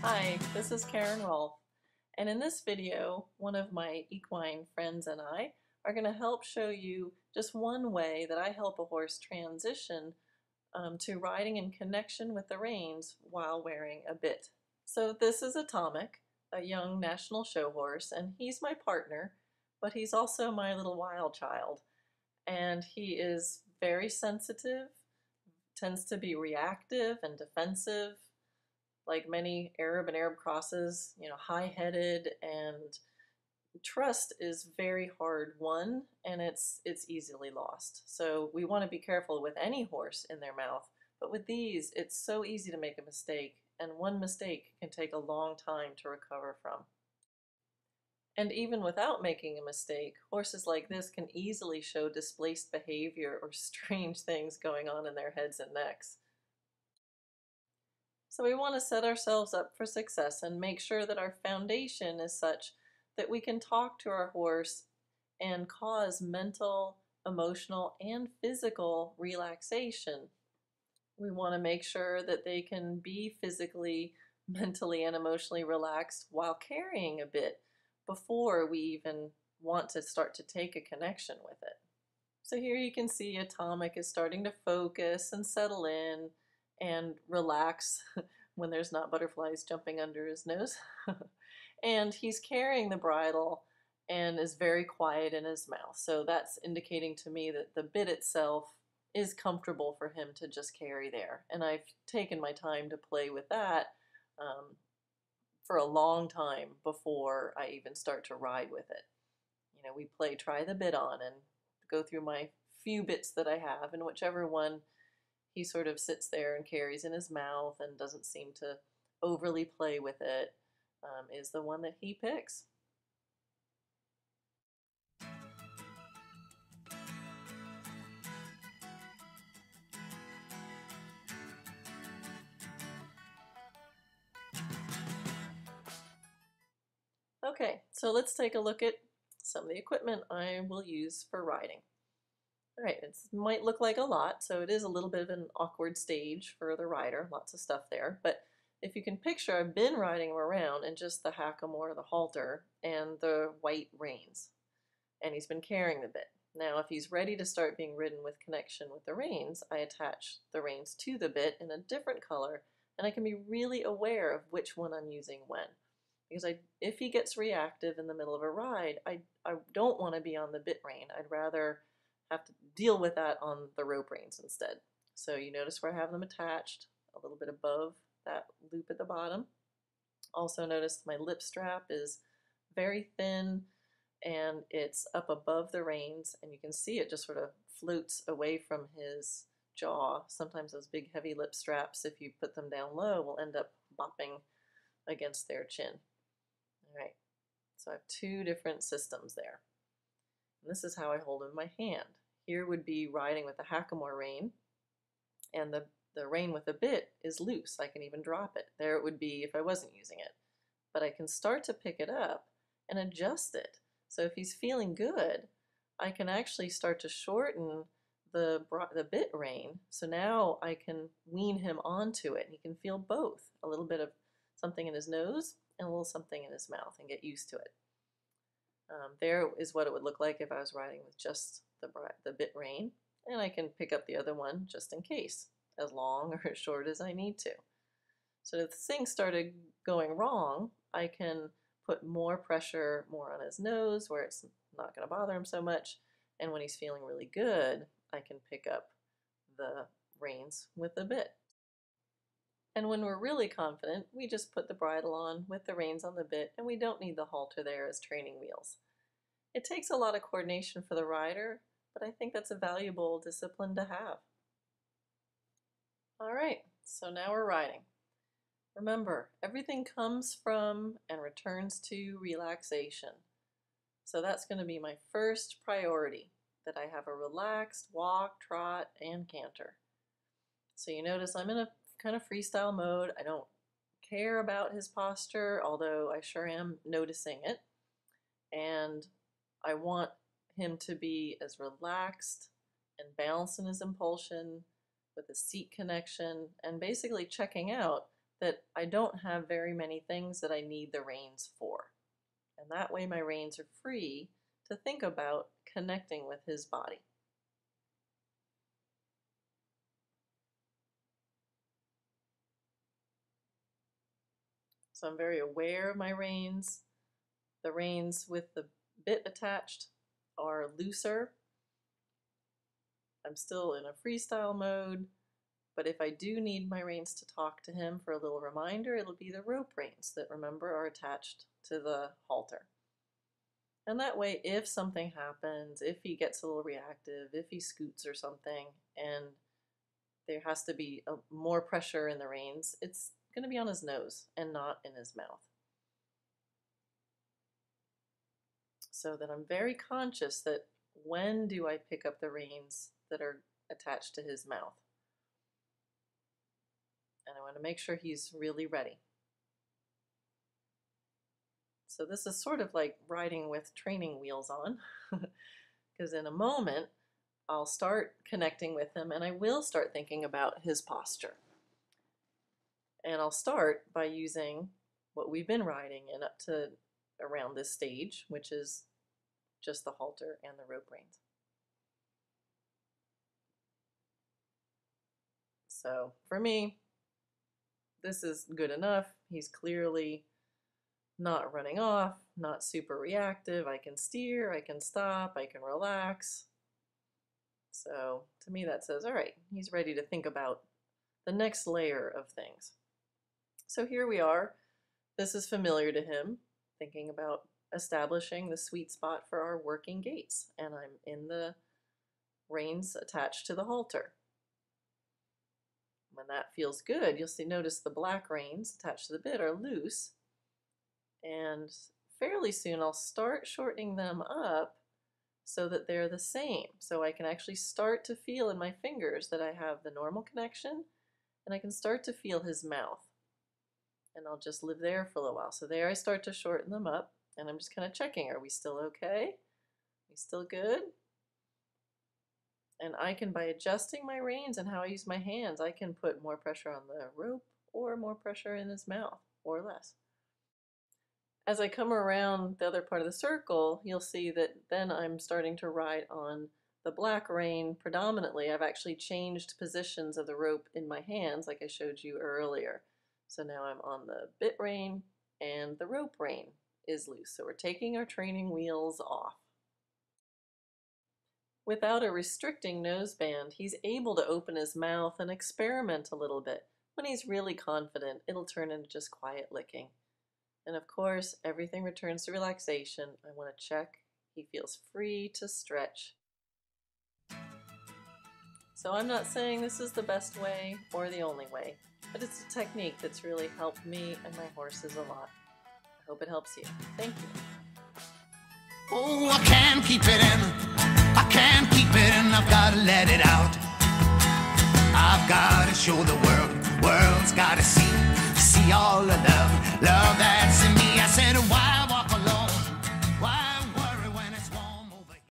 Hi, this is Karen Rohlf, and in this video, one of my equine friends and I are going to help show you just one way that I help a horse transition to riding in connection with the reins while wearing a bit. So this is Atomic, a young national show horse, and he's my partner, but he's also my little wild child, and he is very sensitive, tends to be reactive and defensive, like many Arab and Arab crosses, high-headed, and trust is very hard won, and it's easily lost. So we want to be careful with any horse in their mouth, but with these, it's so easy to make a mistake, and one mistake can take a long time to recover from. And even without making a mistake, horses like this can easily show displaced behavior or strange things going on in their heads and necks. So we want to set ourselves up for success and make sure that our foundation is such that we can talk to our horse and cause mental, emotional, and physical relaxation. We want to make sure that they can be physically, mentally, and emotionally relaxed while carrying a bit before we even want to start to take a connection with it. So here you can see Atomic is starting to focus and settle in and relax when there's not butterflies jumping under his nose. And he's carrying the bridle and is very quiet in his mouth. So that's indicating to me that the bit itself is comfortable for him to just carry there. And I've taken my time to play with that for a long time before I even start to ride with it. We try the bit on and go through my few bits that I have, and whichever one he sort of sits there and carries in his mouth and doesn't seem to overly play with it is the one that he picks. Okay, so let's take a look at some of the equipment I will use for riding. All right, it might look like a lot, so it is a little bit of an awkward stage for the rider, lots of stuff there, but if you can picture, I've been riding him around in just the hackamore, the halter, and the white reins, and he's been carrying the bit. Now, if he's ready to start being ridden with connection with the reins, I attach the reins to the bit in a different color, and I can be really aware of which one I'm using when. Because if he gets reactive in the middle of a ride, I don't want to be on the bit rein. I'd rather have to deal with that on the rope reins instead. So you notice where I have them attached, a little bit above that loop at the bottom. Also notice my lip strap is very thin and it's up above the reins, and you can see it just sort of floats away from his jaw. Sometimes those big heavy lip straps, if you put them down low, will end up bopping against their chin. All right, so I have two different systems there. And this is how I hold him in my hand. Here would be riding with the hackamore rein, and the rein with the bit is loose. I can even drop it. There it would be if I wasn't using it. But I can start to pick it up and adjust it. So if he's feeling good, I can actually start to shorten the bit rein. So now I can wean him onto it, and he can feel both. A little bit of something in his nose and a little something in his mouth, and get used to it. There is what it would look like if I was riding with just the bit rein, and I can pick up the other one just in case, as long or as short as I need to. So if things started going wrong, I can put more pressure more on his nose where it's not going to bother him so much, and when he's feeling really good, I can pick up the reins with the bit. And when we're really confident, we just put the bridle on with the reins on the bit, and we don't need the halter there as training wheels. It takes a lot of coordination for the rider, but I think that's a valuable discipline to have. All right, so now we're riding. Remember, everything comes from and returns to relaxation. So that's going to be my first priority, that I have a relaxed walk, trot, and canter. So you notice I'm in a kind of freestyle mode. I don't care about his posture, although I sure am noticing it. And I want him to be as relaxed and balanced in his impulsion with a seat connection, and basically checking out that I don't have very many things that I need the reins for. And that way my reins are free to think about connecting with his body. So I'm very aware of my reins. The reins with the bit attached are looser. I'm still in a freestyle mode, but if I do need my reins to talk to him for a little reminder, it'll be the rope reins that, remember, are attached to the halter. And that way, if something happens, if he gets a little reactive, if he scoots or something, and there has to be more pressure in the reins, it's going to be on his nose and not in his mouth. So that I'm very conscious that when do I pick up the reins that are attached to his mouth? And I want to make sure he's really ready. So this is sort of like riding with training wheels on, because in a moment I'll start connecting with him and I will start thinking about his posture. And I'll start by using what we've been riding in up to around this stage, which is just the halter and the rope reins. So for me, this is good enough. He's clearly not running off, not super reactive. I can steer, I can stop, I can relax. So to me that says, all right, he's ready to think about the next layer of things. So here we are. This is familiar to him, thinking about establishing the sweet spot for our working gaits. And I'm in the reins attached to the halter. When that feels good, you'll notice the black reins attached to the bit are loose. And fairly soon I'll start shortening them up so that they're the same. So I can actually start to feel in my fingers that I have the normal connection, and I can start to feel his mouth. And I'll just live there for a little while. So there I start to shorten them up, and I'm just kind of checking, are we still okay? Are we still good? And I can, by adjusting my reins and how I use my hands, I can put more pressure on the rope or more pressure in his mouth, or less. As I come around the other part of the circle, you'll see that then I'm starting to ride on the black rein predominantly. I've actually changed positions of the rope in my hands like I showed you earlier. So now I'm on the bit rein and the rope rein is loose. So we're taking our training wheels off. Without a restricting noseband, he's able to open his mouth and experiment a little bit. When he's really confident, it'll turn into just quiet licking. And of course, everything returns to relaxation. I want to check he feels free to stretch. So I'm not saying this is the best way or the only way, but it's a technique that's really helped me and my horses a lot. I hope it helps you. Thank you. Oh, I can't keep it in. I can't keep it in. I've got to let it out. I've got to show the world. World's got to see all the love that's in me. I said, why?